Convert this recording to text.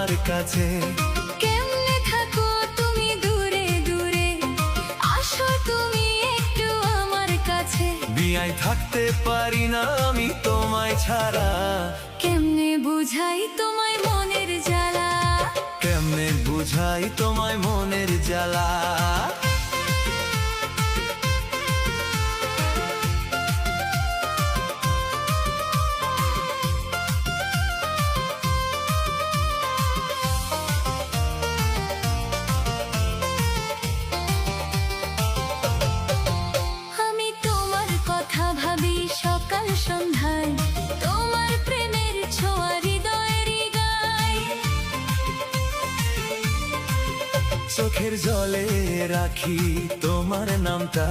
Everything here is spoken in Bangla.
তোমার কাছে। কেমনে থাকো তুমি দূরে দূরে, আসো তুমি একটু আমার কাছে। বিয়ায় থাকতে পারি না আমি তোমায় ছাড়া। কেমনে বুঝাই তোমায় মনের জ্বালা, কেমনে বুঝাই তোমায় মনের জ্বালা। আমি তোমার কথা ভাবি সকাল সন্ধ্যায়, তোমার প্রেমের ছোঁয়া হৃদয়ের গায়। চোখের জলে রাখি তোমার নামটা।